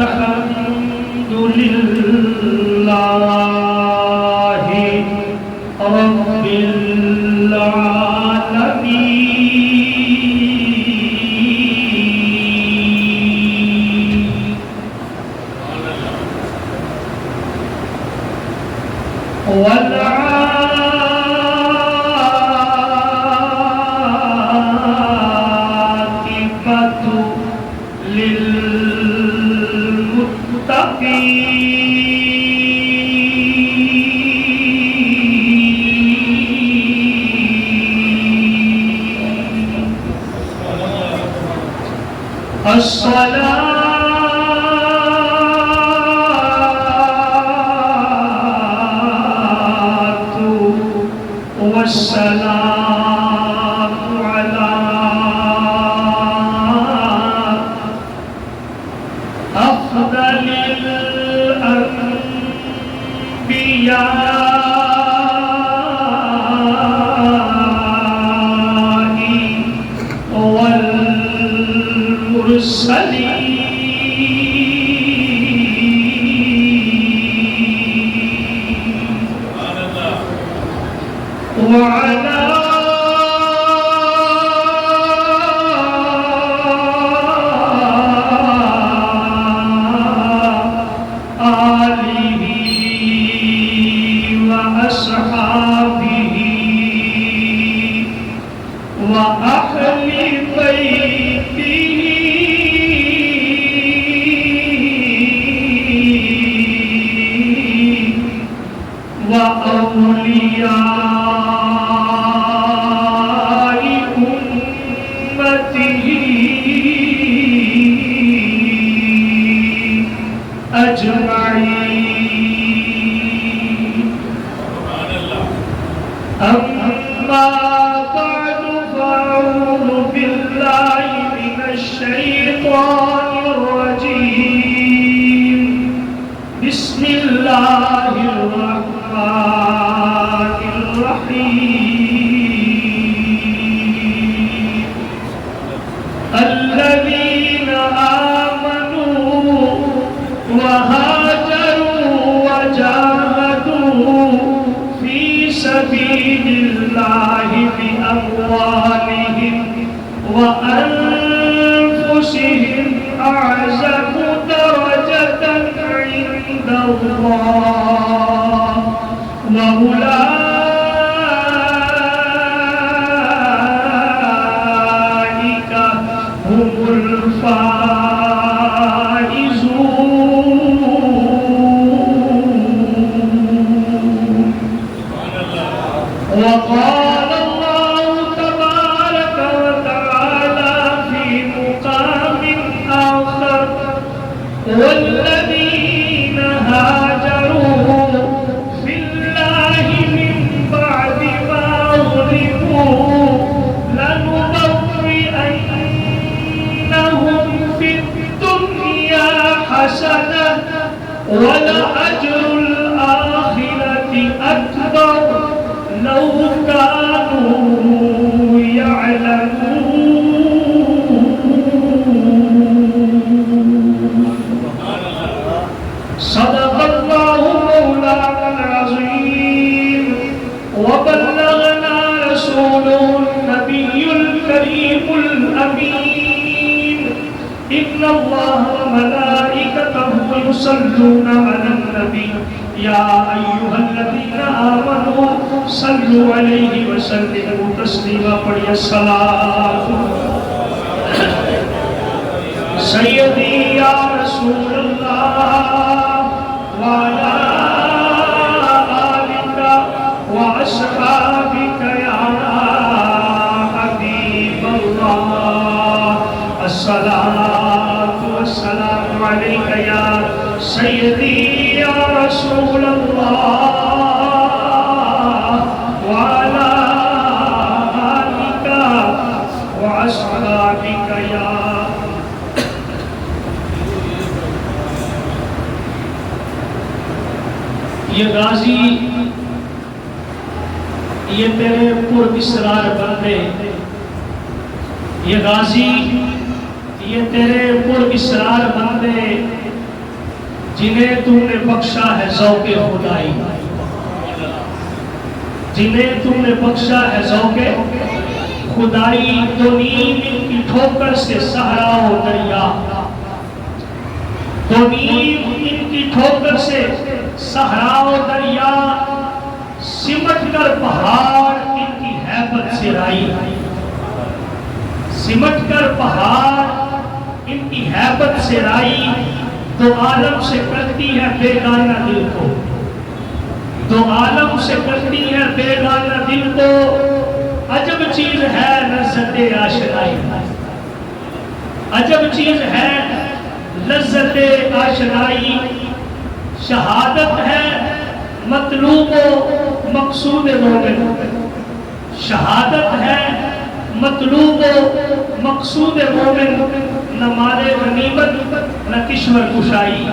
الحمد لله رب العالمين والعاقبة للمتقين الصلاة والسلام على أفضل الأنبياء والمرسلين وعلى آله وأصحابه وأهل بيته وأولياء أمته أجمعين أما بعد فأعوذ بالله من الشيطان الرجيم بسم الله الرحمن الرحيم الذين آمنوا وهاجروا وجاهدوا في سبيل الله بأموالهم وأنفسهم أعظم درجة عند الله وأولئك هم الفائزون. وقال الله تبارك وتعالى في مقام آخر والذين هاجروا في الله من بعد ما ظلموا لنبوئنهم في الدنيا حسنة ولأجر الآخرة أكبر لو كانوا يعلمون. صدق الله مولانا العظيم وبلغنا رسوله النبي الكريم الأمين إن الله وملائكته يصلون على النبي يا أيها الذين آمنوا صلوا عليه وسلموا تسليما. پڑھیے الصلاة سيدي يا رسول الله وعلى آلك وأصحابك يا حبيب الله الصلاة والسلام عليك يا سيدي يا رسول الله وعلى آلك وأصحابك يا یہ غازی یہ تیرے پر اسرار بندے یہ غازی، یہ تیرے پر اسرار بندے جنہیں تم نے بخشا ہے ذوق خدائی، جنہیں تم نے بخشا ہے ذوق خدائی، تو نیم ان کی ٹھوکر سے صحرا و دریا، تو نیم ان کی ٹھوکر سے صحرا و دریا، سمٹ کر پہاڑ ان کی ہیبت سے رائی، سمٹ کر پہاڑ ان کی ہیبت سے رائی، تو عالم سے کرتی ہے بیگانہ دل کو، تو عالم سے کرتی ہے بیگانہ دل کو، عجب چیز ہے لذت آشنائی، عجب چیز ہے لذت آشنائی، شہادت ہے مطلوب و مقصود مومن، شہادت ہے مطلوب و مقصود مومن، نہ مال غنیمت نہ کشور کشائی،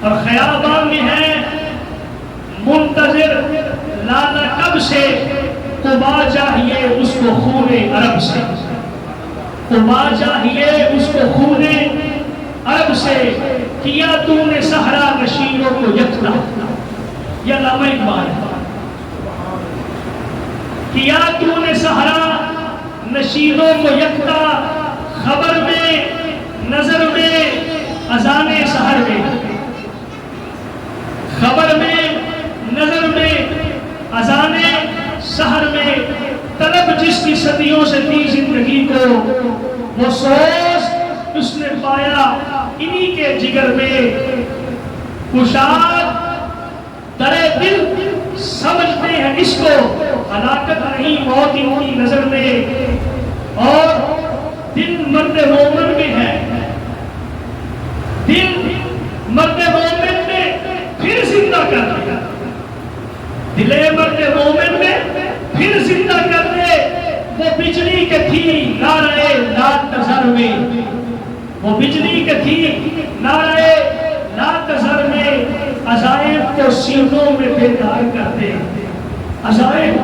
اور خیابان میں ہے منتظر لالا کب سے، قبا چاہیے اس کو خون عرب سے، قبا چاہیے اس کو خون عرب سے، کیا تو نے صحرا نشینوں کو یکتا، یہ علامہ اقبال ہے، کیا تو نے صحرا نشینوں کو یکتا، خبر میں نظر میں اذان سحر میں، خبر میں نظر میں اذان سحر میں، طلب جس کی صدیوں سے تھی زندگی کو، وہ سوز اس نے پایا انہی کے جگر میں، کشاد در دل سمجھتے ہیں اس کو، ہلاکت نہیں موت ان کی نظر میں، اور دل مرد مومن میں ہے، دل مرد مومن نے پھر زندہ کر دیا، دل مرد مومن نے پھر زندہ کر دے، وہ بجلی کے تھی نعرہ لا تذر میں، وہ بجلی کے تھی نعرہ لا تذر میں، عزائم کو سینوں میں بیدار کر دے، عزائم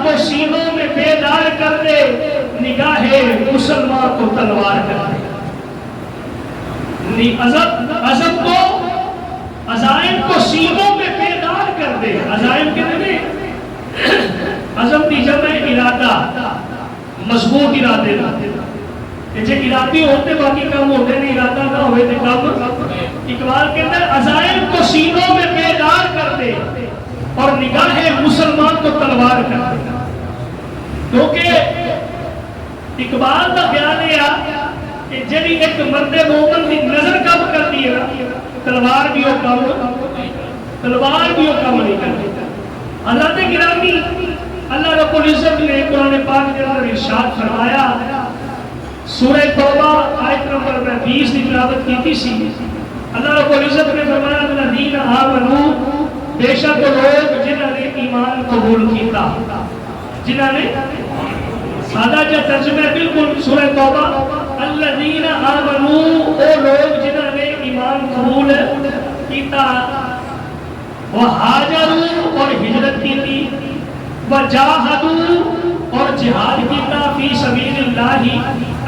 کو سینوں میں بیدار کر دے، نگاہ مسلمان کو تلوار کر دے، عزم کو عزائم کو سینوں میں بیدار کر دے، عزائم کے دے عزم کی جمع ارادہ، مضبوط ارادے نہ، جے ارادے ہوتے باقی کام ہوتے نہیں، ارادہ نہ ہوئے تھے کام، اقبال کے اندر عزائم کو سینوں میں بیدار کر دے اور نگاہ مسلمان کو تلوار کر دے، کیونکہ اقبال کا خیال ہے کہ جب ایک مرد مومن کی نظر کم کر دی ہے، تلوار بھی وہ کم نہیں کرتی۔ حضرت گرامی اللہ رب العزت نے قرآن پاک کے اندر ارشاد فرمایا، سورہ توبہ آیت نمبر 20 کی تلاوت کی تھی، اللہ رب العزت نے فرمایا الذین آمنوا، بے شک لوگ جنہوں نے ایمان قبول کیتا، جنہوں نے سادہ جو ترجمہ ہے بالکل سورہ توبہ، الذین آمنوا، وہ لوگ جنہوں نے ایمان قبول کیتا، وہاجروا اور ہجرت کی تھی، وجاہدوا اور جہاد کیتا، فی سبیل اللہ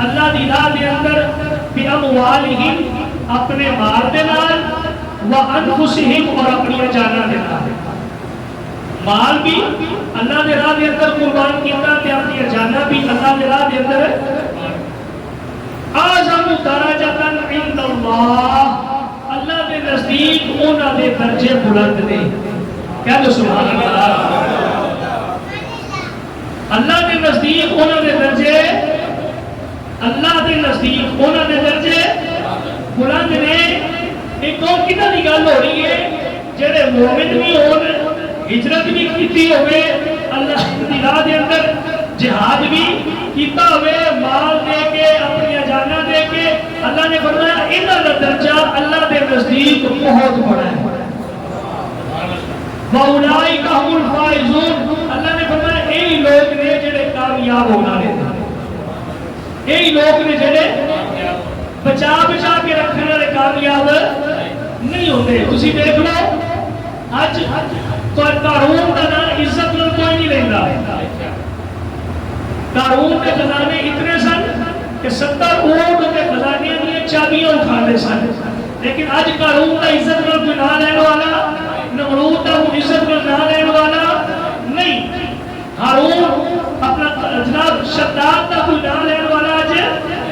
اللہ دی راہ دے اندر، باموالہم اپنے مال دے نال، وانفسہم اور اپنی جاناں دے نال، مال بھی اللہ دے راہ دے اندر قربان کیتا تے اپنی جاناں بھی اللہ دے راہ دے اندر، اعظم درجۃ عند اللہ، اللہ دے نزدیک انہاں دے درجے بلند نے، کہہ دو سبحان اللہ، اللہ دے نزدیک انہاں دے درجے، اللہ دے نزدیک انہاں دے درجے بلند نے۔ ایک اور کتنا دی گل ہو رہی ہے، جڑے مومن بھی ہون، ہجرت بھی کیتی ہوئے، اللہ دی راہ دے اندر جہاد بھی کیتا ہوئے، مال دے کے اپنی جاناں دے کے، اللہ نے فرمایا انہاں دا درجہ اللہ دے نزدیک بہت بڑا ہے، وَأُولَٰئِکَ هُمُ الْفَائِزُونَ، اللہ نے فرمایا یہی لوگ نے جڑے کامیاب ہونا نے، یہی لوگ نے جڑے بچا کے رکھنے والے کامیاب نہیں ہوتے۔ تسی دیکھ لو اج قارون کا نام عزت نال کوئی نہیں لینا، قارون کے خزانے اتنے سن کہ 70 اونٹ کے خزانے کی چابیاں اٹھا لے سن، لیکن اج قارون کا عزت نال کوئی نہ لینے والا، نمرود کا عزت نال نہ لینے والا نہیں، ہارون اپنا جناب شداد کا کوئی نہ لینے والا اج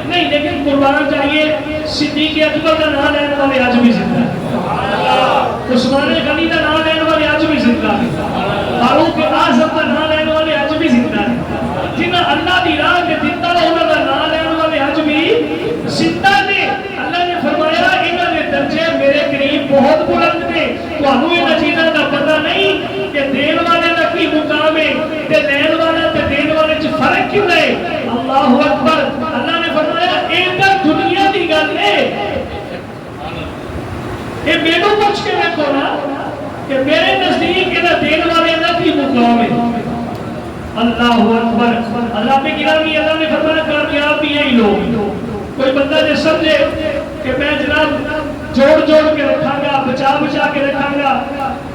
نہیں، لیکن قربان چاہیے صدیق اکبر کا نام لینے والے اج بھی زندہ ہیں، عثمان غنی کا نام لینے والے اج بھی زندہ ہیں، فاروق اعظم کا نام لینے والے اج بھی زندہ ہیں، جنہاں اللہ دی راہ میں دیتا انہاں دا نام لینے والے اج بھی زندہ نے۔ اللہ نے فرمایا انہاں دے درجے میرے قریب بہت بلند نے، تانوں انہاں چیزاں دا پتہ نہیں کہ دین والے دا کی مقام ہے تے لین والا تے دین والے وچ فرق کیوں ہے؟ اللہ اکبر۔ اللہ نے فرمایا اے تے دنیا دی گل ہے، اے مینوں پوچھ کے دیکھو نا کہ میرے نزدیک انہاں دین والے دا کی مقام ہے۔ اللہ اکبر۔ اللہ پہ گرامی، اللہ نے فرمایا کامیاب بھی ہیں لوگ۔ کوئی بندہ جو سمجھے کہ میں جناب جوڑ جوڑ کے رکھاں گا، بچا بچا کے رکھاں گا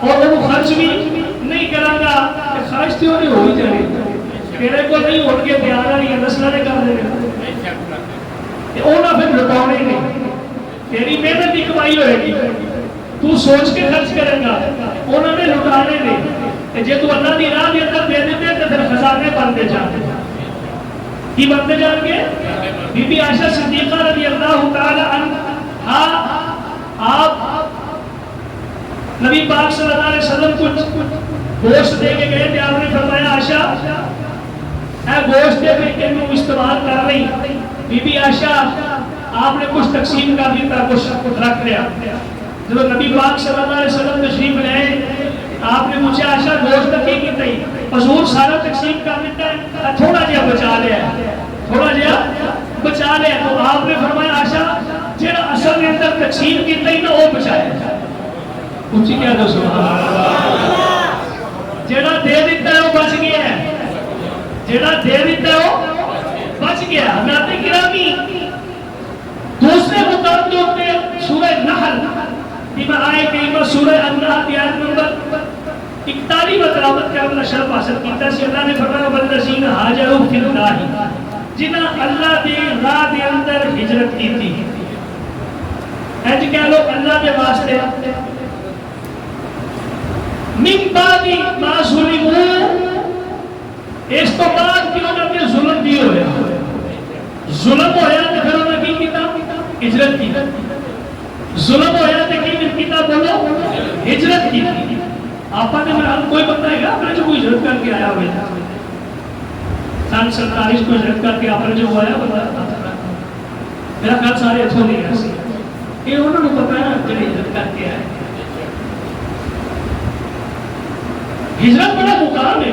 اور وہ خرچ بھی نہیں کراں گا، کہ خرچ تو نہیں ہو ہی جائے، تیرے کو نہیں ہو کے پیار والی نسلیں نے کر دے گا، اونا پھر لٹاؤنے نہیں، تیری محنت کی کمائی ہوئے گی، تو سوچ کے خرچ کریں گا، انہوں نے لٹانے نہیں، کہ جے تو اللہ دی راہ دے اندر دے دیتے تو پھر خزانے بنتے جاتے کی بنتے جان گے۔ بی بی عائشہ صدیقہ رضی اللہ تعالی عنہا آپ نبی پاک صلی اللہ علیہ وسلم کو گوشت دے کے گئے تھے، آپ نے فرمایا عائشہ اے گوشت دے کے انہوں استعمال کر رہی، بی بی عائشہ آپ نے کچھ تقسیم کر دیتا، کچھ رکھ لیا۔ جب نبی پاک صلی اللہ علیہ وسلم تشریف لائے آپ نے پوچھا عائشہ گوشت کی کیتا ہی؟ حضور سارا تقسیم کر دیتا ہے، تھوڑا جہا بچا لیا، تھوڑا جہا بچا لیا۔ تو آپ نے فرمایا عائشہ جہاں اصل کے اندر تقسیم کیتا ہی نا وہ بچایا، پوچھی کیا دو سبحان اللہ، جہاں دے دیتا ہے وہ بچ گیا ہے، جہاں دے دیتا ہے وہ بچ گیا۔ حضرات گرامی دوسرے مقام جو ہوتے سورہ نحل میں آئے کریمہ سورہ النحل کی آیت نمبر 41 تلاوت کا اپنا شرف حاصل کیتا سی۔ اللہ نے فرمایا والذین ہاجروا فی اللہ، جنہاں اللہ دی راہ دے اندر ہجرت کی تھی، اج کہہ لو اللہ دے واسطے، من بعد ما ظلموا، اس تو بعد کہ انہوں نے ظلم بھی ہویا، ظلم ہویا تو پھر انہوں نے کی کیتا؟ ہجرت کی۔ ظلم ہویا تو کی کیتا؟ بولو ہجرت کی۔ آپ نے ہم کوئی بندہ ہے گا اپنے جو کوئی ہجرت کر کے آیا ہوئے سن 47 کو ہجرت کر کے آپ نے جو ہوا بندہ میرا خیال سارے اتھوں نہیں ہے، یہ انہوں نے پتا ہے نا جو ہجرت کر کے آئے۔ ہجرت بڑا مقام ہے،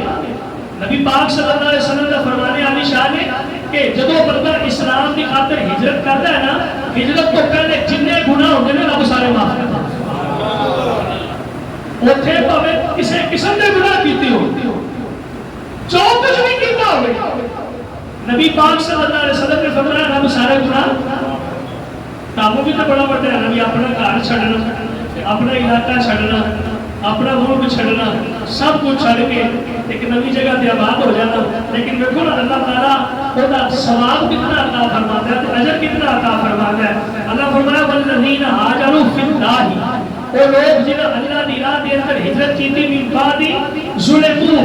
نبی پاک صلی اللہ علیہ وسلم کا فرمانے علی شاہ نے کہ جدو بندہ اسلام کی خاطر ہجرت کرتا ہے نا، ہجرت تو پہلے جننے گناہ ہوتے ہیں رب سارے معاف کرتا ہے، اوتھے پاوے کسے قسم دے گناہ کیتے ہو، جو کچھ بھی کیتا ہوئے، نبی پاک صلی اللہ علیہ وسلم نے فرمایا رب سارے گناہ کاموں بھی تو بڑا بڑا ہے، نبی اپنا گھر چھڑنا، اپنا علاقہ چھڑنا، اپنا ملک چھڑنا، سب کچھ چھڑ کے ایک نئی جگہ تے آباد ہو جانا، لیکن دیکھو نا اللہ تعالیٰ خدا ثواب کتنا عطا فرماتا ہے، اجر کتنا عطا فرماتا ہے۔ اللہ فرمایا والذین ہاجروا فی اللہ، وہ لوگ جنہاں اللہ دی راہ دے اندر ہجرت کی تھی، من بعد ظلموا،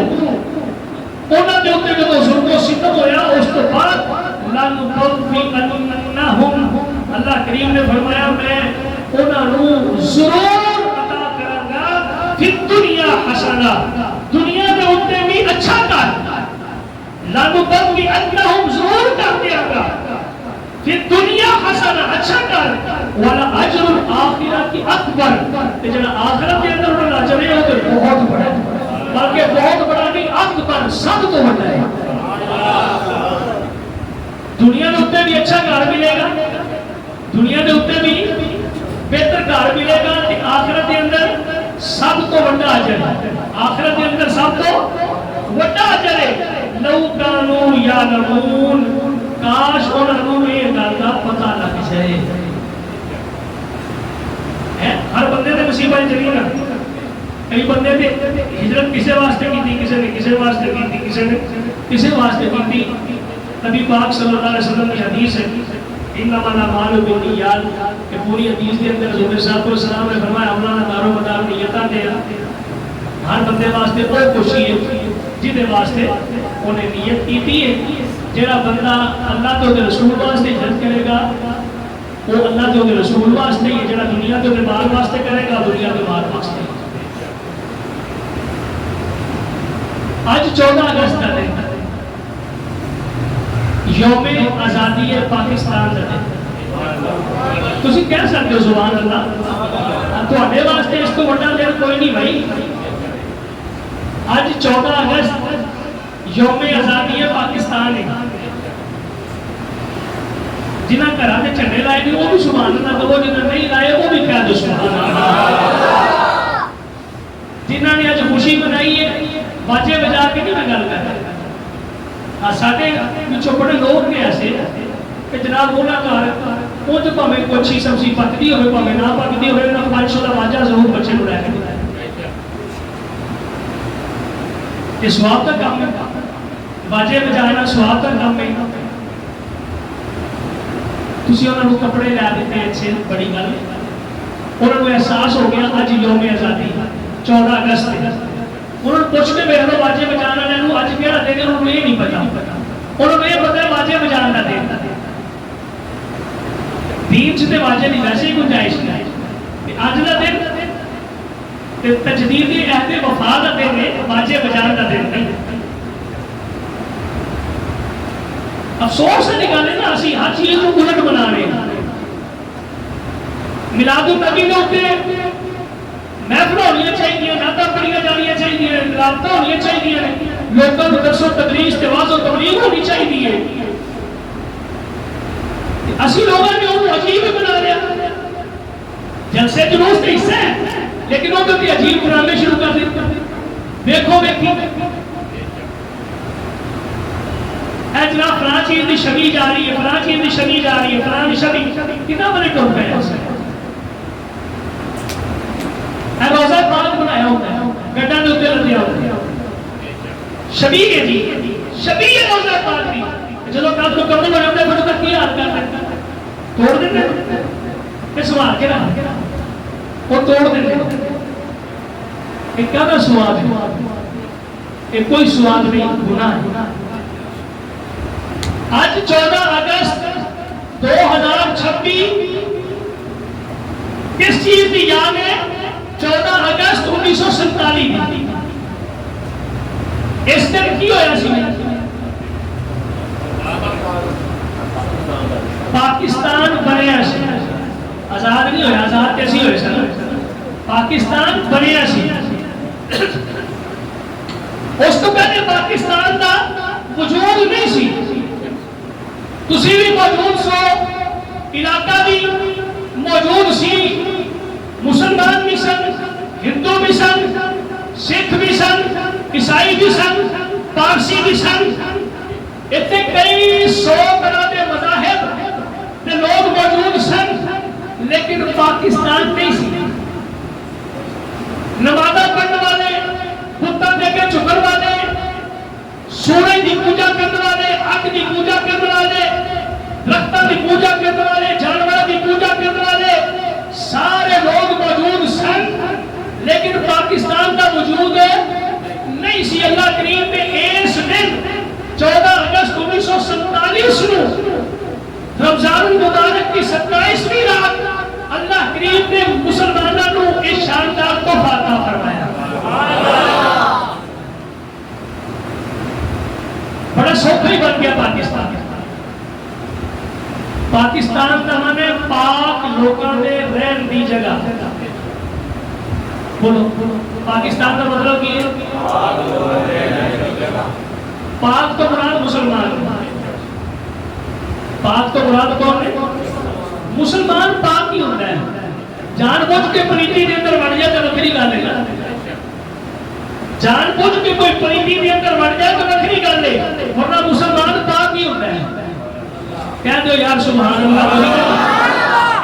انہاں دے اوپر جو ظلم و ستم ہویا اس تو بعد لنبوئنہم، اللہ کریم نے فرمایا میں انہاں نوں ضرور عطا کراں گا فی الدنیا حسنہ، دنیا میں انہیں بھی اچھا کر، لنبوئنہم ضرور کر دیا گا فی الدنیا حسنہ اچھا کر، وَلَأَجْرُ الْآخِرَةِ اکبر، جنہاں آخرت کے اندر انہوں اجر ہے وہ تو بہت بڑا ہے، بلکہ بہت بڑا نہیں اکبر سب تو بڑا ہے۔ دنیا میں اتنے بھی اچھا گھر ملے گا، دنیا میں اتنے بھی بہتر گھر ملے گا، کہ آخرت کے اندر سب تو بڑا اجر ہے، آخرت کے اندر سب تو بڑا اجر ہے۔ لو کانوا یعلمون، کاش انہوں نے یہ گل کا پتہ لگ جائے۔ ہر بندے نے مصیبت چلی نا، کئی بندے نے ہجرت کسے واسطے کی تھی، کسی نے کسے واسطے کی تھی، کسی نے کسے واسطے کی تھی، نبی پاک صلی اللہ علیہ وسلم کی حدیث ہے انما الاعمال بالنیات کہ پوری حدیث کے اندر حضور صاحب علیہ وسلم نے فرمایا عملاں دارو مدار نیتاں تے ہر بندے واسطے وہ خوشی ہے جہدے واسطے انہیں نیت کی ہے. جہاں بندہ اللہ تو رسول واسطے جلد کرے گا وہ اللہ تو رسول واسطے ہی ہے. جہاں دنیا تو مال واسطے کرے گا دنیا کے مال واسطے. آج 14 اگست کا دن یوم آزادی پاکستان کا دن. تسی کہہ سکتے ہو سبحان اللہ. تواڈے واسطے اس کو بڑا دن کوئی نہیں بھائی. آج 14 اگست یوم آزادی پاکستان ہے. جنہ گھراں دے جھنڈے لائے نہیں وہ بھی سبحان اللہ کہو, جنہ نہیں لائے وہ بھی کہہ دو سبحان اللہ. جنہ نے آج خوشی منائی ہے باجے بجا کے نہیں میں گل کر رہا. ساڈے پچھوں بڑے لوگ نے ایسے کہ جناب وہ نہ گھر وہ تو بھاویں کوئی اچھی سبزی پکتی ہوئے بھاویں نہ پکتی ہوئے نہ 500 کا واجہ ضرور بچے کو لے کے یہ سواب کا کام ہے. باجے بجانا سواب کا کام ہے. تسی انہوں نے کپڑے لے دیتے اچھے بڑی گل. انہوں نے احساس ہو گیا اج یوم آزادی 14 اگست. انہوں نے پوچھ کے بیٹھو باجے بجانا لینو اج کہڑا دن ہے. انہوں نے یہ نہیں پتا. انہوں نے یہ پتا ہے باجے بجانا دن. دین سے باجے نہیں ویسے ہی گنجائش نہیں. اج کا دن تجدید عہد وفا کا دن ہے, باجے بجانا کا دن نہیں. افسوس ہے نکالے نا اسی ہر چیز کو الٹ بنا رہے ہیں. میلاد النبی کے اوپر محفل ہونی چاہیے, نعتیں پڑھیاں جانیاں چاہیے, رابطہ ہونی چاہیے, لوگوں کو درس و تدریس تواز و تبلیغ ہونی چاہیے. اسی لوگوں نے وہ عجیب بنا لیا. جلسے جلوس کا حصہ ہے لیکن وہ بھی عجیب ڈرامے شروع کر دیتے. دیکھو دیکھی اے جناب فلاں چیز کی شبی جا رہی ہے, فلاں چیز کی شبی جا رہی ہے, فلاں کی شبی کتنا بڑے ٹوٹ گئے. اے روزہ پاک بنایا ہوتا ہے گڈا دے اوپر لگیا ہوتا ہے شبی ہے جی, شبی ہے روزہ پاک دی. جدو کل کو کمر بنا ہوتا ہے پھر تک کی حال کرتا ہے توڑ دیتے کہ سوال کے رہا وہ توڑ دیتے. ایک کیا سواد ہے, ایک کوئی سواد نہیں, گناہ ہے. آج 14 اگست 2026 کس چیز کی یاد ہے؟ 14 اگست 1947 اس دن کی ہویا سی پاکستان بنیا سی. آزاد نہیں ہویا, آزاد کیسی ہوئے سن, پاکستان بنیا سی. اس تو پہلے پاکستان کا وجود نہیں سی. تسی بھی موجود سو, علاقہ بھی موجود سی, مسلمان بھی سن, ہندو بھی سن, سکھ بھی سن, عیسائی بھی سن, پارسی بھی سن. اتنے کئی 100 طرح کے مذاہب کے لوگ موجود سن لیکن پاکستان نہیں سی. نمازاں پڑھنے والے, بتاں دے کے جھکن والے, سورج کی پوجا کرنے والے, اگ کی پوجا کرنے والے, درختوں کی پوجا کرنے والے, جانوروں کی پوجا کرنے والے سارے لوگ موجود سن لیکن پاکستان کا وجود نہیں سی. اللہ کریم نے اس دن 14 اگست 1947 نو رمضان المبارک کی 27ویں رات اللہ کریم نے مسلمانوں کو اس شاندار تحفہ عطا فرمایا. بڑا سوکھا ہی بن گیا پاکستان. پاکستان کا مانے پاک لوگوں نے رہن دی جگہ. بولو پاکستان کا مطلب کی ہے پاک تو مراد مسلمان. پاک تو مراد کون ہے؟ مسلمان پاک ہی ہوتا ہے. جان بوجھ کے پلیتی کے اندر بڑھ جائے تو وکری گل ہے. جان بوجھ کے کوئی پلیتی کے اندر بڑھ جائے تو وکری گل ہے, ورنہ مسلمان پاک ہی ہوتا ہے. کہہ دو یار سبحان اللہ.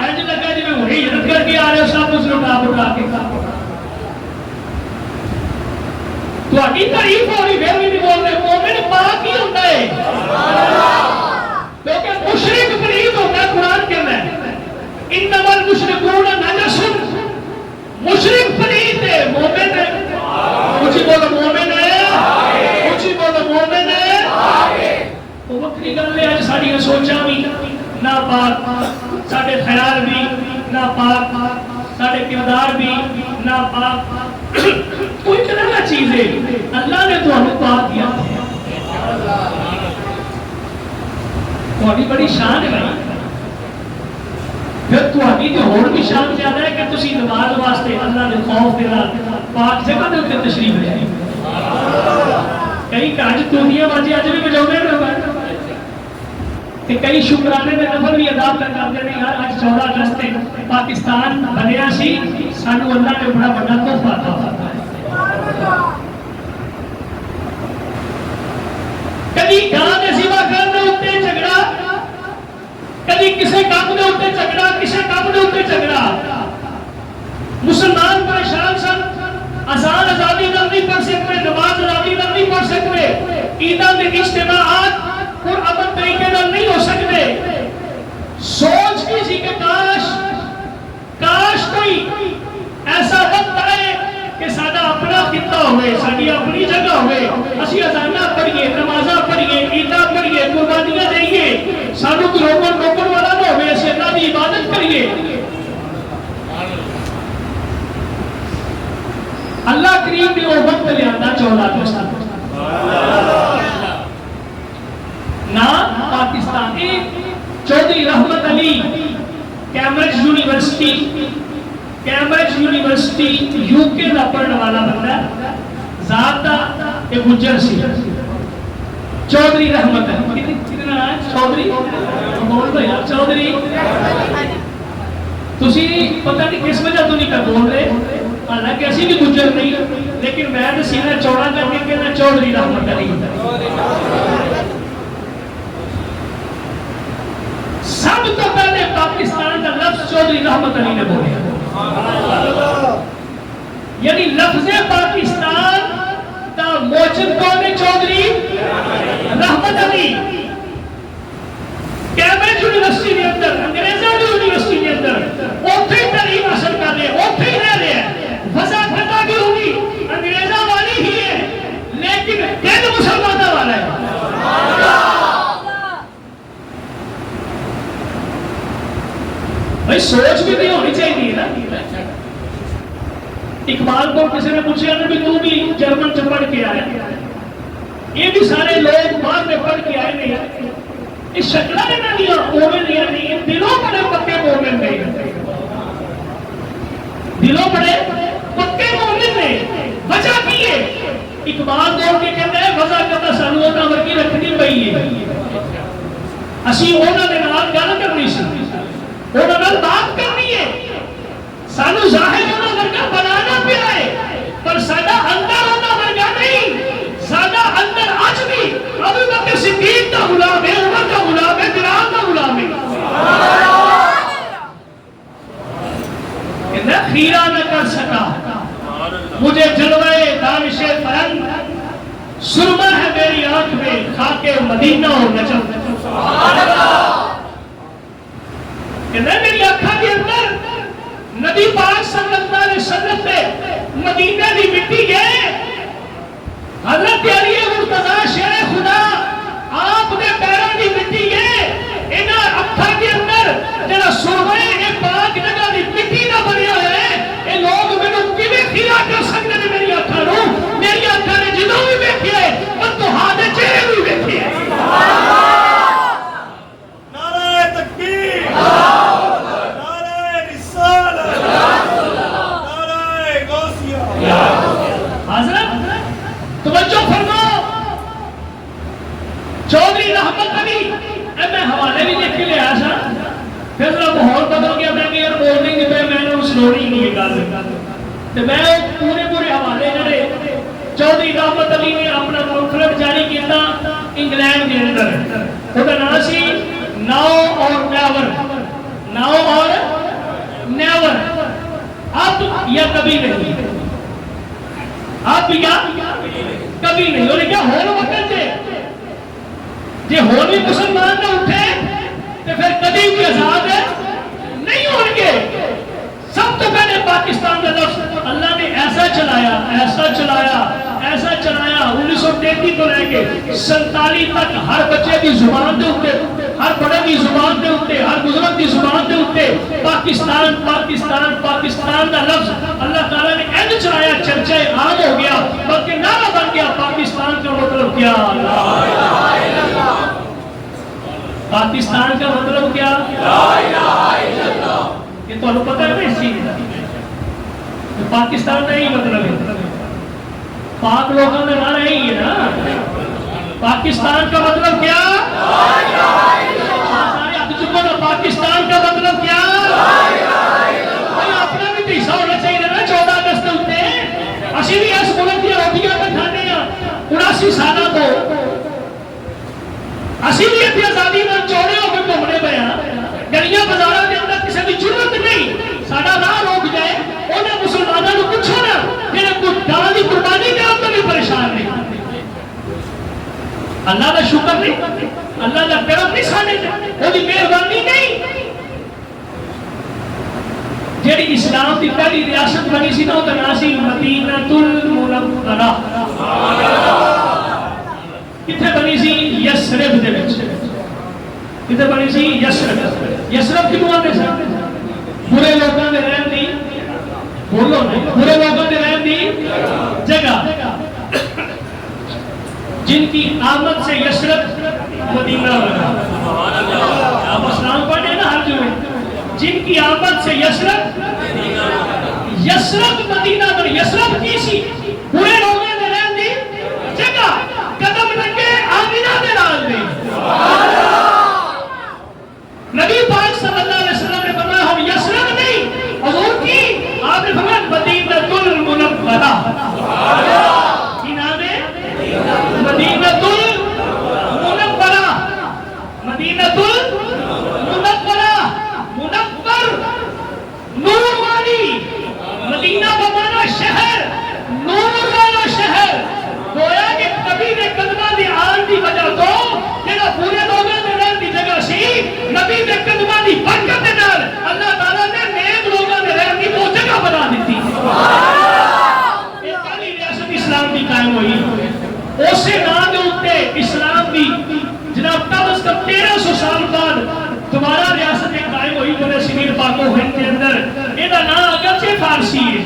ایسے لگا جی میں وہی ہجرت کر کے آ رہے ہو سب کچھ لٹا پٹا کے. تو تعریف ہو رہی پھر بھی نہیں بول رہے. مومن پاک ہی ہوتا ہے. ساڈے سوچاں بھی ناپاک، ساڈے خیال بھی ناپاک، ساڈے کردار بھی ناپاک، کوئی طرح چیز ہے اللہ نے تو ہمیں پاک کیا ہے. تھوڑی بڑی شان ہے بھائی. پھر تھوڑی تو اور بھی شان زیادہ ہے کہ تسی نماز واسطے اللہ کے خوف کے نال پاک جگہ دے اوپر تشریف لے آئے. کئی کاج دنیا باجی اج بھی بجاؤندے نے کہ کئی شکرانے میں نفل بھی ادا کرتے ہیں. یار اج 14 اگست پاکستان بنیا سی، سانو اللہ نے بڑا بڑا تحفہ عطا فرمایا ہے. کبھی گاں دے سوا گھر دے اوتے جھگڑا، کبھی کسی کام دے اوتے جھگڑا، کسی کام دے اوتے جھگڑا. مسلمان پریشان سن، اذان آزادی نال نہیں پڑھ سکتے، نماز آزادی نال نہیں پڑھ سکتے، عیداں دے اجتماعات اور امن طریقے نال نہیں ہو سکتے. سوچ کی سی کہ کاش کوئی ایسا وقت آئے کہ ساڈا اپنا خطہ ہوئے، ساری اپنی جگہ ہوئے، اسی اذاناں پڑھیے، نمازاں پڑھیے، عیداں پڑھیے، قربانیاں دئیے، سانو کوئی روکن والا نہ ہوئے، اسی اللہ کی عبادت کریے. اللہ کریم نے وہ وقت لے آتا 14 اگست نہ Pakistan. Chaudhry Rahmat Ali Cambridge university you کے کا پڑھنے والا بندہ ذات دا ایک گجر سی. چودھری رحمت علی کتنا ہے؟ چودھری بول دو یار. چودھری تسی پتہ نہیں کس وجہ تو نہیں کر بول رہے، حالانکہ ایسی بھی گجر نہیں، لیکن میں نے سینہ چوڑا کر کے کہنا چودھری رحمت علی. سب تو پہلے پاکستان کا لفظ چودھری رحمت علی نے بولے. یعنی لفظ پاکستان کا موجد کون ہے؟ چودھری رحمت علی. کیمبرج یونیورسٹی کے اندر، انگریزوں کی یونیورسٹی کے اندر اوتھے تعلیم حاصل کر رہے ہیں، اوتھے ہی رہ رہے ہیں. وجہ پتہ کی ہوگی انگریزوں والی ہی ہے لیکن دل مسلمانوں والا ہے. بھائی سوچ بھی نہیں ہونی چاہیے نا. اقبال کو کسی نے پوچھا نا بھی تو بھی جرمن سے پڑھ کے آیا، یہ بھی سارے لوگ بعد میں پڑھ کے آئے نہیں. اس شکلہ نے نہ لیا مومن نہیں، دلوں بڑے پکے مومن نہیں، دلوں بڑے پکے مومن نے. وجہ کی ہے؟ اقبال دور کے کہتے ہیں وجہ کہتا سانو اونا ورگی رکھنی پئی ہے. اسی اونا دے نال گل کرنی سی، اونا نال بات کرنی ہے، سانو ظاہر اونا ورگا بنانا پیا ہے، پر ساڈا اندر اونا ورگا نہیں. ساڈا اندر اج بھی ابو بکر صدیق دا غلام ہے، عمر دا غلام ہے، بلال دا غلام ہے. کہنا خیرہ نہ کر سکا مجھے جلوے دانش فرنگ، سرما ہے میری آنکھ میں خاک مدینہ و نجف. کہنا میری آنکھاں کے اندر نبی پاک صلی اللہ علیہ وسلم نے مدینہ دی مٹی ہے. حضرت علی مرتضی شیر خدا آپ نے پیروں دی مٹی ہے. انہاں اکھاں کے اندر جڑا سرمے یہ پاک جگہ دی مٹی نہ بنیا ہے، یہ لوگ مینوں کیویں خیرہ کر سکتے ہیں؟ میری اکھاں نوں، میری اکھاں نے جدوں بھی ویکھیا ہے فتوحات دے چہرے بھی ویکھے ہیں. نعرہ تکبیر، نعرہ رسالت، نعرہ غوثیہ. حضرت توجہ فرماؤ. چودھری رحمت علی میں حوالے بھی دیکھ کے لے آیا سا، پھر ذرا ماحول بدل گیا. میں کہ یار بولنگ پہ میں نے سنونی نہیں گل، تو میں پورے حوالے جڑے چودھری رحمت علی نے اپنا پمفلٹ جاری کیا انگلینڈ کے اندر، وہ نام سی ناؤ اور نیور، ناؤ اور نیور، اب یا کبھی نہیں، اب یا کبھی نہیں. انہوں نے کیا ہون وقت جی ہون بھی مسلمان نہ اٹھے تو پھر کبھی بھی آزاد نہیں ہون گے. سب تو پہلے پاکستان کا لفظ اللہ نے ایسا چلایا 1933 کو لے کے 47 تک ہر بچے کی زبان کے اوپر ہر بڑے کی زبان دے اٹھتے، ہر بزرگ کی زبان دے اٹھتے پاکستان پاکستان پاکستان کا لفظ اللہ تعالیٰ نے اینڈ چلایا، چرچے عام ہو گیا، بلکہ نعرہ بن گیا پاکستان کا مطلب کیا؟ پاکستان کا مطلب کیا؟ یہ تو پتہ ہے نا اس چیز کا، پاکستان کا ہی مطلب ہے، پاک لوگوں نے نعرہ ہی ہے نا، پاکستان کا مطلب کیا؟ سارے ہاتھ چکو نا، پاکستان کا مطلب کیا؟ بھائی اپنا بھی پیسہ ہونا چاہیے نا 14 اگست ہوتے ہیں، اسی بھی اس ملک کی روٹیاں پہ کھانے ہیں 79 سالہ تو اسی بھی اتنی آزادی میں چوڑے ہو کے گھومنے پہ ہیں، گلیاں بازاراں کے اندر کسی کی ضرورت نہیں، ساڈا راہ روک جائے انہیں مسلمانوں کو پوچھو نا جنہیں کچھ گاں کی قربانی کے اندر بھی پریشان نہیں، اللہ کا شکر نہیں، اللہ کا کرم نہیں سانے وہ بھی مہربانی نہیں۔ جیڑی اسلام کی پہلی ریاست بنی سی نا وہ نام سی مدینۃ المنورہ، کتنے بنی سی؟ یثرب دے وچ، کتنے بنی سی؟ یثرب۔ یثرب کیوں آتے سن؟ برے لوگوں کے رہن دی، بولو نہیں، برے لوگوں کے رہن دی جگہ، جن کی آمد سے یثرب مدینہ بنا۔ آپ اسلام پڑھیں نا ہر جگہ، جن کی آمد سے یثرب مدینہ بنا۔ یثرب کی سی؟ برے لوگوں کے رہن دی جگہ، قدم لگے آمینہ دے نال دے۔ نبی پاک صلی اللہ علیہ وسلم نے فرمایا ہم یثرب نہیں، حضور کی آپ نے فرمایا مدینۃ المنورہ، کی نام ہے مدینۃ المنورہ، مدینۃ المنورہ، منور نور والی، مدینہ بمانا شہر، نور والا شہر، گویا کہ نبی نے قدمہ دی آن دی وجہ تو جنہاں پورے لوگوں نے رہن دی جگہ سی، نبی نے قدمہ دی برکت دے نال اللہ تعالیٰ نے نیک لوگوں نے رہن دی وہ جگہ بنا دیتی۔ یہ پہلی ریاست اسلام کی قائم ہوئی، اسے نام دے اٹھتے اسلام کی جناب کم از کم 1300 سال بعد دوبارہ ریاست قائم ہوئی بڑے سمیر پاک و ہند کے اندر۔ یہ نام اگرچہ فارسی ہے،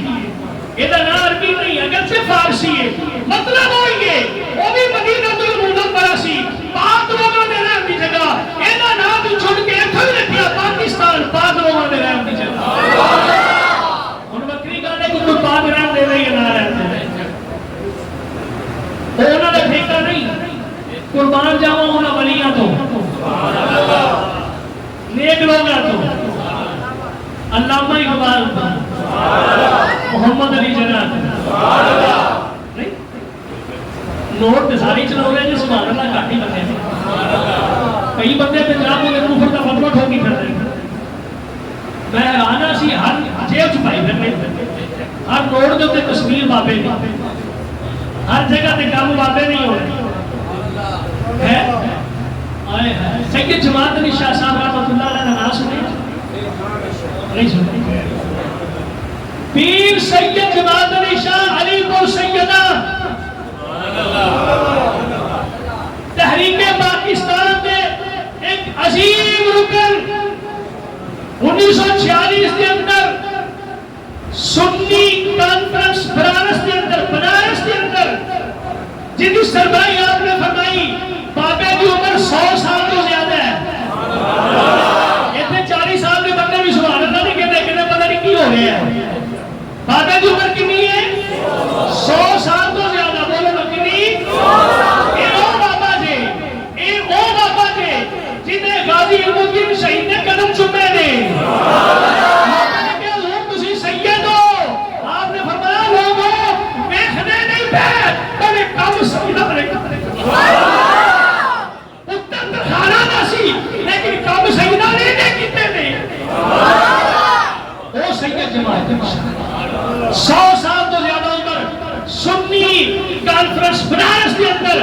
یہ نام عربی نہیں اگرچہ فارسی ہے، مطلب ہوئی ہے وہ بھی مدینۃ المنورہ سی، پاک لوگوں نے رہن دی جگہ، یہ نام بھی چھوڑ کے اتھا بھی رکھیا پاکستان، پاک لوگوں نے رہن دی جگہ۔ ان بکری گانے کو کوئی پاک رہن دے رہی ہے نہ رہن دے، وہ انہوں نے ٹھیکہ نہیں، قربان جاؤں انہوں ولیاں تو نیک لوگاں تو علامہ اقبال تو محمد علی جناح نہیں، نوٹ تے ساری چلا رہے ہیں سبحان اللہ گھاٹی بندے ہیں، کئی بندے پنجاب کے کفر کا فتوا ٹھوکی پھر رہے ہیں۔ میں حیران سی ہر جیب چھپائی پھر ہر نوٹ کے اوپر تصویر بابے نہیں، ہر جگہ تے کام بابے نہیں ہو رہے ہے۔ سید جماعت علی شاہ صاحب رحمۃ اللہ علیہ کا نام سنے؟ نہیں سنے؟ پیر سید جماعت علی شاہ علی پور سیدہ تحریک پاکستان کے ایک عظیم رکن 1946 کے اندر سنی کانفرنس بنارس کے اندر جن کی سربراہی آپ نے فرمائی، بابے کی عمر 100 سال تو زیادہ ہے، اتنے 40 سال کے بندے بھی سبحان اللہ نہیں کہتے کہ پتہ نہیں کی ہو گیا ہے۔ بابے کی عمر کتنی ہے؟ 100 سال تو زیادہ، بولو نا کتنی؟ اے او بابا جی، اے او بابا جی جنہیں غازی علم الدین شہید نے قدم چومے نے، آپ نے کہا حضور تسی سید ہو، آپ نے فرمایا لوگوں دیکھنے نہیں پہ تمہیں کم سمجھا رہے اتر دکھانا نہ سی لیکن کم سیدہ نہیں دے کتے نے، وہ سید جماعت 100 سال تو زیادہ عمر سنی کانفرنس بنارس کے اندر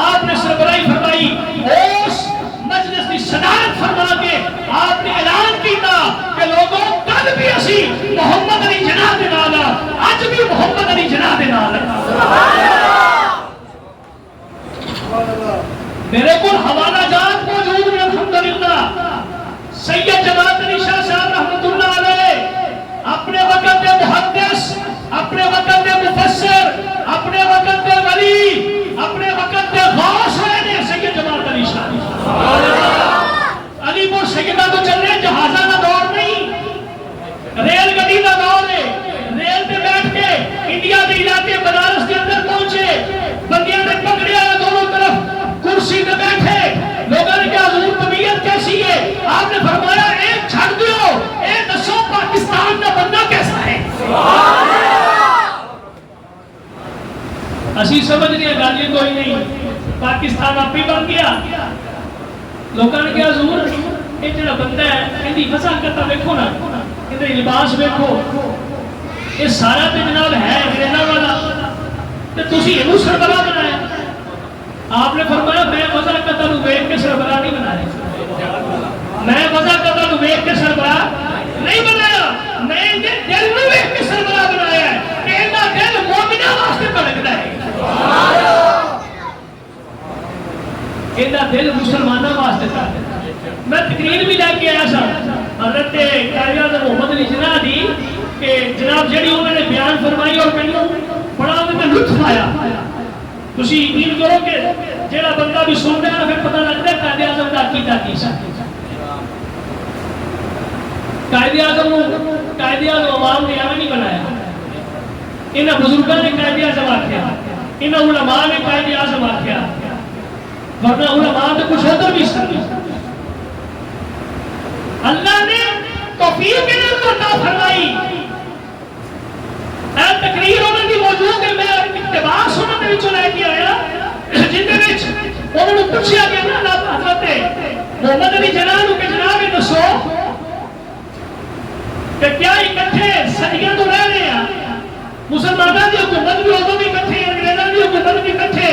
آپ نے سربراہی فرمائی، اس مجلس کی صدارت فرما کے آپ نے اعلان کیتا کہ لوگوں کل بھی اسی محمد علی جناح دے نال، اج بھی محمد علی جناح دے نال۔ میرے کو حوالہ جات موجود ہیں الحمدللہ، سید جماعت علی شاہ صاحب رحمۃ اللہ علیہ اپنے وقت کے محدث، اپنے وقت کے مفسر، اپنے وقت کے ولی، اپنے وقت کے غوث ہیں سید جماعت علی شاہ۔ علی پور سیدہ تو چل رہے جہازہ کا دور نہیں، ریل گاڑی کا دور ہے۔ ریل پہ بیٹھ کے انڈیا کے علاقے بنارس کے اندر پہنچے، بندیاں نے پکڑیا دونوں طرف، کرسی پہ بیٹھے، لوگوں نے کہا حضور طبیعت کیسی ہے؟ آپ نے فرمایا ایک چھڑ دیو، ایک دسو پاکستان کا بندہ کیسا ہے؟ اسی سمجھ رہے ہیں گالی کوئی نہیں، پاکستان آپ ہی بن گیا۔ لوگوں نے کہا حضور یہ جڑا بندہ ہے اندی وضاحت دیکھو نا، اندی لباس دیکھو، یہ سارا تے جناب ہے انگریزاں والا، تے تسی اینو سربراہ بنایا۔ آپ نے فرمایا میں وضاحت نو ویکھ کے سربراہ نہیں بنایا، میں وضاحت نو ویکھ کے سربراہ نہیں بنایا، میں ان دے دل نو ویکھ کے سربراہ بنایا ہے کہ انہاں دل مومناں واسطے بھڑکدا ہے، انہاں دل مسلماناں واسطے بھڑکدا ہے۔ میں تقریر بھی لے کے آیا سا حضرت قاری اعظم محمد علی جناح دی کہ جناب جڑی انہوں نے بیان فرمائی اور مینوں بڑا انہوں نے لطف آیا۔ تسی یقین کرو کہ جڑا بندہ بھی سنتا ہے پھر پتہ لگتا ہے قائد اعظم کا عقیدہ کی سی۔ قائد اعظم عوام نے ایویں نہیں بنایا، انہاں بزرگاں نے قائد اعظم آکھیا، انہاں علماء نے قائد اعظم آکھیا، ورنہ علماء تو کچھ ادھر بھی سن۔ اللہ نے توفیق انہاں عطا فرمائی، اے تقریر انہاں دی موجود ہے، میں اقتباس انہاں دے وچوں لے کے آیا جن دے وچ انہاں نوں پوچھیا گیا نا حضرت محمد علی جناح نوں کہ جناب یہ دسو کہ کیا اکٹھے صدیاں تو رہ رہے ہیں، مسلمانوں کی حکومت بھی ادو بھی اکٹھے، انگریزوں کی حکومت بھی اکٹھے،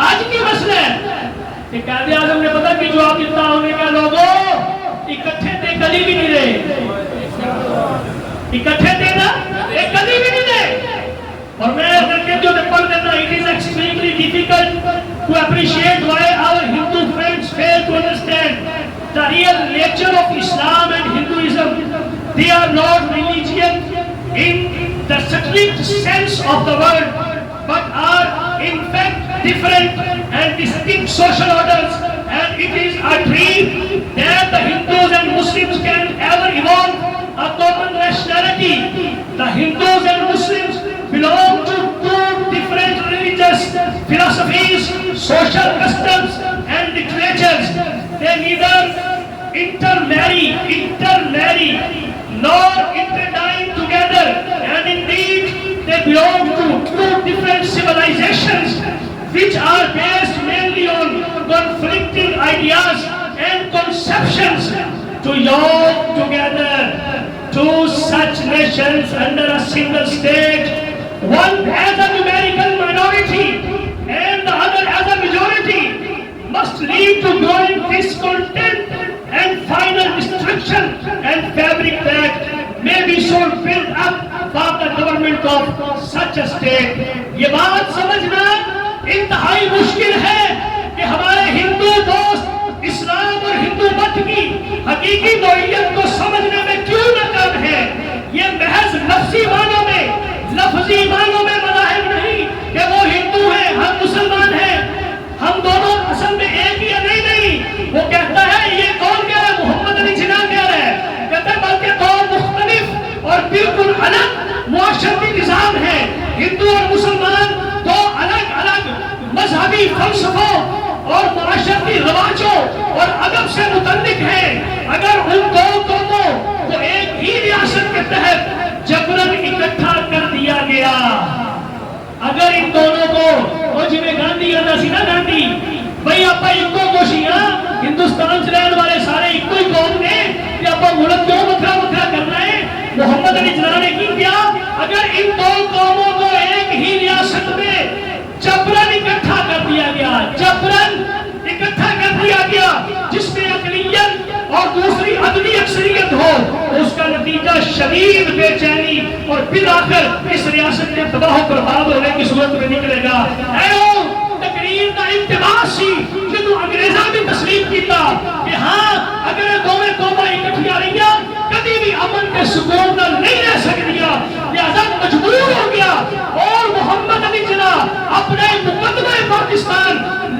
آج کی مسئلہ ہے کہ قائد اعظم نے پتہ کہ جواب دیتا ہونے کا لوگوں اکٹھے تے کبھی بھی نہیں رہے، اکٹھے تے نا ایک کبھی بھی نہیں رہے۔ اور میں اگر کہ جو پڑھ دیتا it is extremely difficult to appreciate why our Hindu friends fail to understand the real nature of Islam and Hinduism. They are not religion in the strict sense of the word, but are in fact different and distinct social orders, and it is a dream that the Hindus and Muslims can ever evolve a common rationality. The Hindus and Muslims belong to two different religious philosophies, social customs and literatures. They neither intermarry nor interdine together, and indeed they belong to two different civilizations which are based mainly on conflicting ideas and conceptions. To yoke together two such nations under a single state, one as a numerical minority and the other as a majority, must lead to growing discontent and final destruction and fabric that may be so built up by the government of such a state. یہ بات سمجھنا انتہائی مشکل ہے کہ ہمارے ہندو دوست اسلام اور ہندو مت کی حقیقی نوعیت کو سمجھنے میں کیوں ناکام ہے۔ یہ محض لفظی معنوں میں، لفظی معنوں میں مذاہب نہیں کہ وہ ہندو ہیں ہم مسلمان ہیں، ہم دونوں اصل میں ایک ہی نہیں نہیں۔ وہ کہتا ہے یہ کون کہہ رہا ہے؟ محمد علی جناح کہہ رہا ہے، کہتا ہے بلکہ دو مختلف اور بالکل الگ معاشرتی نظام ہیں۔ ہندو اور مسلمان دو الگ الگ مذہبی فلسفوں اور معاشرتی رواجوں اور ادب سے متعلق ہیں۔ اگر ان دو قوموں کو ایک ہی ریاست کے تحت جبراً اکٹھا کر دیا گیا، اگر ان دونوں کو وہ جی میں گاندھی آتا سی نا گاندھی بھائی آپ ایک کوشیاں ہندوستان سے رہنے والے سارے ایک ہی قوم نے کہ آپ ملک کیوں وکھرا وکھرا کرنا ہے۔ محمد علی جناح نے کی کیا؟ اگر ان دو قوموں کو ایک ہی ریاست میں جبراً اکٹھا کر دیا گیا، جبراً اکٹھا کر دیا گیا، جس میں اقلیت اور دوسری عدمی اکثریت ہو، اس کا نتیجہ شدید بے چینی اور بالآخر اس ریاست کے تباہ و برباد ہونے کی صورت میں نکلے گا۔ تقریر کا اقتباس سی جنہوں انگریزاں بھی تسلیم کیتا کہ ہاں سکون نہ نہیں رہ سکتی، لہذا مجبور ہو گیا اور محمد علی جناح اپنے مقدمہ پاکستان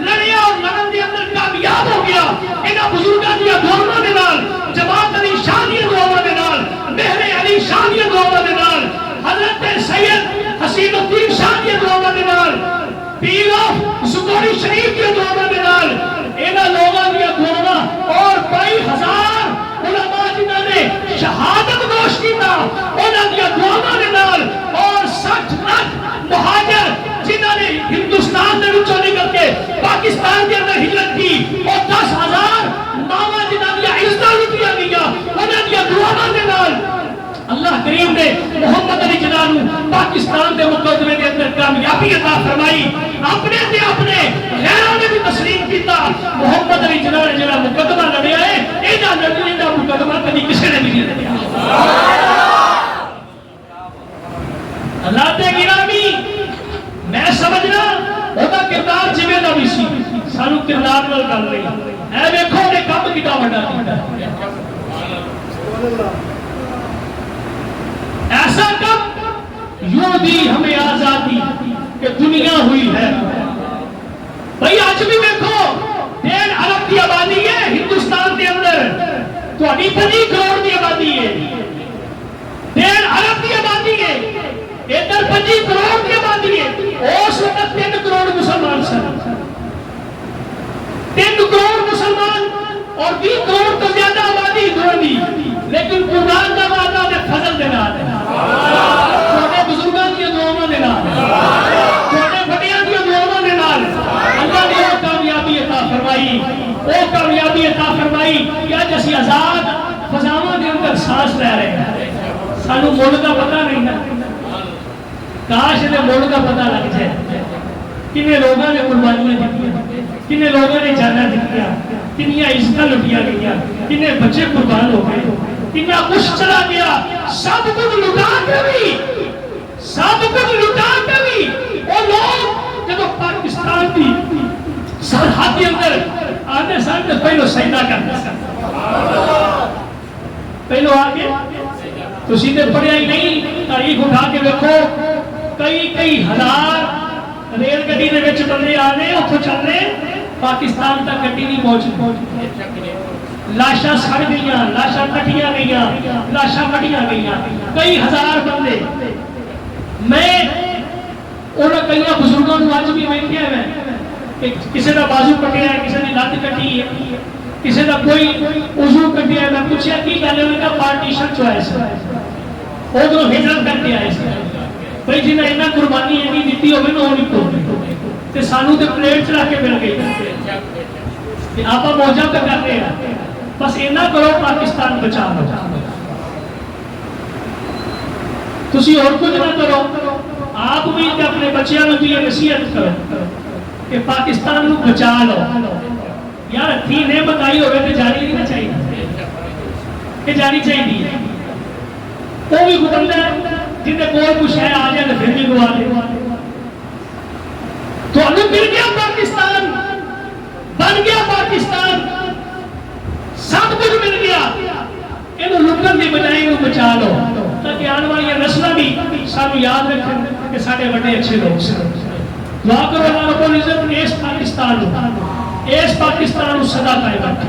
لڑیا اور لڑن دے اندر کامیاب ہو گیا۔ انہاں بزرگاں دی دعاواں دے نال، جماعت علی شاہ دی دعاواں دے نال، مہر علی شاہ دی دعاواں دے نال، حضرت سید حسین الدین شاہ دی دعاواں دے نال، پیر آف زکوری شریف دی دعاواں دے نال، انہاں لوگاں دی دعاواں اور 22,000 علماء جنہاں نے شہادت نوش کیتا انہاں دی دعاواں دے نال، اور 60 لاکھ مہاجر جنہاں نے ہندوستان دے وچوں نکل کے پاکستان کے اندر ہجرت کی، اور 10,000 ماواں جنہاں دی عزتاں لٹیاں گئیاں انہاں دی دعاواں دے نال اللہ کریم نے محمد علی جناح نو پاکستان دے مقدمے دے اندر کامیابی عطا فرمائی۔ اپنے تے اپنے غیراں نے بھی تسلیم کیتا، محمد علی جناح نے جڑا مقدمہ لڑیا ہے ایڈا لڑنے دا مقدمہ کبھی کسی نے بھی نہیں لڑیا۔ اللہ تے گرامی، میں سمجھنا اودا کردار جویں دا بھی سی، سانو کردار نال گل نہیں، اے ویکھو نے کم کیتا وڈا کیتا، ایسا کب یوں دی ہمیں آزادی کہ دنیا ہوئی ہے۔ بھئی آج بھی دیکھو 1.5 ارب کی آبادی ہے ہندوستان کے اندر، تو ابھی 25 کروڑ کی آبادی ہے، 1.5 ارب کی آبادی ہے، ادھر 25 کروڑ کی آبادی ہے، اس وقت 3 کروڑ مسلمان سن، 3 کروڑ مسلمان اور 20 کروڑ تو زیادہ آبادی دور دی، لیکن قرآن کا وعدہ دے فضل دے نال ہے، چھوٹے بزرگاں دی دعاواں دے نال، چھوٹے بڑیاں دی دعاواں دے نال اللہ نے وہ کامیابی عطا فرمائی، وہ کامیابی عطا فرمائی کہ اج اسی آزاد فضاواں دے اندر سانس لے رہے ہیں۔ سانو مول دا پتہ نہیں نا، کاش دے مول دا پتہ لگ جائے، کنے لوگاں نے قربانیاں دتیاں، کنے لوگوں نے جاناں دتیاں، کنیاں عزتاں لٹیاں گئیاں، کنے بچے قربان ہو گئے، کتنا کچھ چلا گیا، سب کچھ لٹا کے بھی، سب کچھ لٹا کے بھی وہ لوگ جب پاکستان کی سرحد کے اندر آنے سامنے پہلو سجدہ کرتے ہیں، پہلو آگے تو سیدھے پڑھیا ہی نہیں، تاریخ اٹھا کے دیکھو کئی ہزار ریل گڈی دے وچ بندے آنے اتھوں چلنے پاکستان تک گڈی نہیں پہنچی، لاشاں سڑ گئیاں، لاشاں کٹیاں گئیاں، لاشاں کٹیاں گئیاں، کئی ہزار بندے۔ میں انہاں کئی بزرگوں کو اج بھی ویکھیا ہے کہ کسی دا بازو کٹیا ہے، کسی دی لت کٹی ہے، کسی دا کوئی عضو کٹیا ہے، میں پوچھیا کی گل ہے، انہاں پارٹیشن چ آئے سے ادھروں ہجرت کر کے آئے سے، بھئی جنہیں اتنا قربانی نہیں دیتی ہوگی نہ ہونی تو تے سانو تے پلیٹ چلا کے مل گئی کہ آپ موجہ پہ کر رہے ہیں، بس اینا کرو پاکستان بچا لو، تسی اور کچھ نہ کرو، آپ بھی اپنے بچیاں میں بھی یہ نصیحت کرو کہ پاکستان کو بچا لو۔ یار تھی نے بتائی ہوئے کہ جاری نہیں چاہیے کہ جاری چاہیے، وہ بھی بندہ ہے جنہیں کوئی کچھ ہے آ جائے پھر بھی گوا دے، تو انہوں مل گیا پاکستان، بن گیا پاکستان، سب کچھ مل گیا، انہوں لٹن کی بجائے انہوں بچا لو تاکہ آنے والی نسلیں بھی سانو یاد رکھیں کہ سارے بڑے اچھے لوگ سے۔ دعا کرو اللہ رب العزت اس پاکستان صدا قائم رکھے،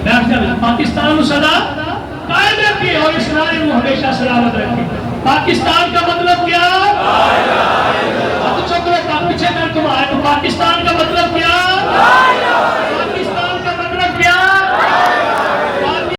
بیٹھ جائے پاکستان صدا قائم رکھے اور اس نعرے کو ہمیشہ سلامت رکھے۔ پاکستان کا مطلب کیا؟